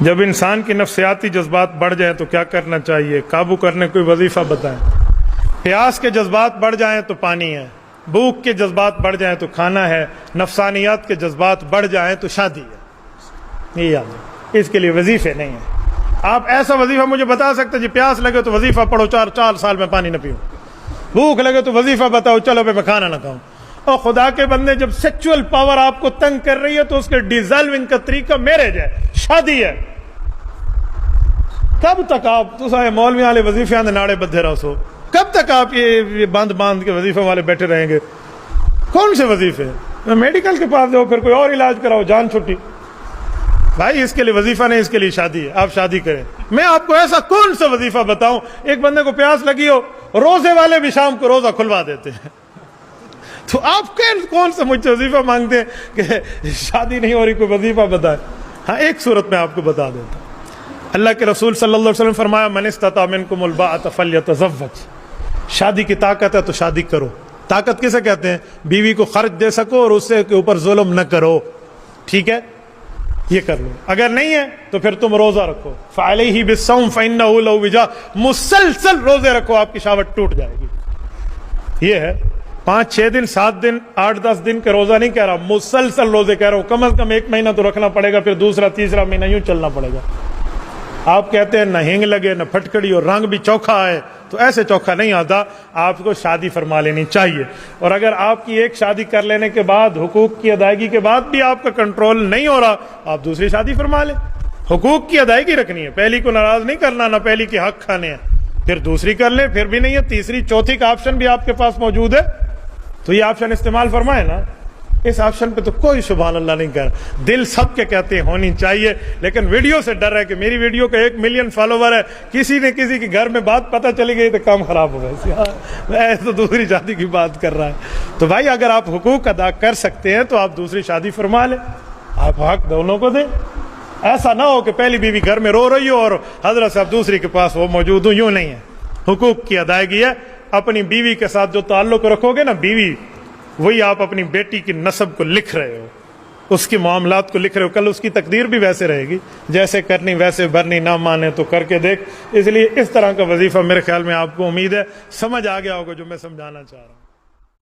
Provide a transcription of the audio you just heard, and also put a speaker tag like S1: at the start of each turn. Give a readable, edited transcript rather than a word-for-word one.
S1: جب انسان کی نفسیاتی جذبات بڑھ جائیں تو کیا کرنا چاہیے؟ قابو کرنے کوئی وظیفہ بتائیں۔ پیاس کے جذبات بڑھ جائیں تو پانی ہے، بھوک کے جذبات بڑھ جائیں تو کھانا ہے، نفسانیات کے جذبات بڑھ جائیں تو شادی ہے۔ یہ یاد ہے، اس کے لیے وظیفے نہیں ہیں۔ آپ ایسا وظیفہ مجھے بتا سکتے جی پیاس لگے تو وظیفہ پڑھو 4 سال میں پانی نہ پیو، بھوک لگے تو وظیفہ بتاؤ چلو میں کھانا نہ کھاؤں۔ اور خدا کے بندے جب سیکچول پاور آپ کو تنگ کر رہی ہے تو اس کے ڈیزالونگ کا طریقہ میرج ہے، شادی ہے۔ کب تک آپ تصائے مولوی والے وظیفے آندے ناڑے بدھے رہو سو؟ کب تک آپ یہ باندھ کے وظیفے والے بیٹھے رہیں گے؟ کون سے وظیفے؟ میڈیکل کے پاس جاؤ، پھر کوئی اور علاج کراؤ، جان چھٹی۔ بھائی اس کے لیے وظیفہ نہیں، اس کے لیے شادی ہے، آپ شادی کریں۔ میں آپ کو ایسا کون سا وظیفہ بتاؤں؟ ایک بندے کو پیاس لگی ہو، روزے والے بھی شام کو روزہ کھلوا دیتے ہیں، تو آپ کون سا مجھ سے وظیفہ مانگتے ہیں کہ شادی نہیں ہو رہی، کوئی وظیفہ بتائے؟ ہاں ایک صورت میں آپ کو بتا دیتا ہوں۔ اللہ کے رسول صلی اللہ علیہ وسلم فرمایا من استطاع منکم الباءۃ فلیتزوج، شادی کی طاقت ہے تو شادی کرو۔ طاقت کسے کہتے ہیں؟ بیوی کو خرچ دے سکو اور اس سے کے اوپر ظلم نہ کرو، ٹھیک ہے، یہ کر لو۔ اگر نہیں ہے تو پھر تم روزہ رکھو، فعلیہ بالصوم فإنہ لو وجاء، مسلسل روزے رکھو، آپ کی شہوت ٹوٹ جائے گی۔ یہ ہے 5-6 دن 7 دن 8-10 دن کا روزہ نہیں کہہ رہا، مسلسل روزے کہہ رہا ہوں۔ کم از کم 1 مہینہ تو رکھنا پڑے گا، پھر دوسرا تیسرا مہینہ یوں چلنا پڑے گا۔ آپ کہتے ہیں نہ ہنگ لگے نہ پھٹکڑی اور رنگ بھی چوکھا آئے، تو ایسے چوکھا نہیں آتا، آپ کو شادی فرما لینی چاہیے۔ اور اگر آپ کی ایک شادی کر لینے کے بعد حقوق کی ادائیگی کے بعد بھی آپ کا کنٹرول نہیں ہو رہا، آپ دوسری شادی فرما لیں۔ حقوق کی ادائیگی رکھنی ہے، پہلی کو ناراض نہیں کرنا، نہ پہلی کے حق کھانے ہیں، پھر دوسری کر لیں، پھر بھی نہیں ہے تیسری چوتھی کا آپشن بھی آپ کے پاس موجود ہے، تو یہ آپشن استعمال فرمائے نا۔ اس آپشن پہ تو کوئی سبحان اللہ نہیں کر، دل سب کے کہتے ہیں ہونی چاہیے، لیکن ویڈیو سے ڈر ہے کہ میری ویڈیو کا 1 ملین فالوور ہے، کسی نے کسی کے گھر میں بات پتہ چلی گئی تو کام خراب ہو گیا، ایسے تو دوسری شادی کی بات کر رہا ہے۔ تو بھائی اگر آپ حقوق ادا کر سکتے ہیں تو آپ دوسری شادی فرما لیں، آپ حق دونوں کو دیں۔ ایسا نہ ہو کہ پہلی بیوی گھر میں رو رہی ہو اور حضرت صاحب دوسری کے پاس وہ موجود ہوں، یوں نہیں ہے۔ حقوق کی ادائیگی ہے، اپنی بیوی کے ساتھ جو تعلق رکھو گے نا، بیوی وہی آپ اپنی بیٹی کی نسب کو لکھ رہے ہو، اس کی معاملات کو لکھ رہے ہو، کل اس کی تقدیر بھی ویسے رہے گی، جیسے کرنی ویسے بھرنی، نہ مانے تو کر کے دیکھ۔ اس لیے اس طرح کا وظیفہ میرے خیال میں آپ کو امید ہے سمجھ آ گیا ہوگا جو میں سمجھانا چاہ رہا ہوں۔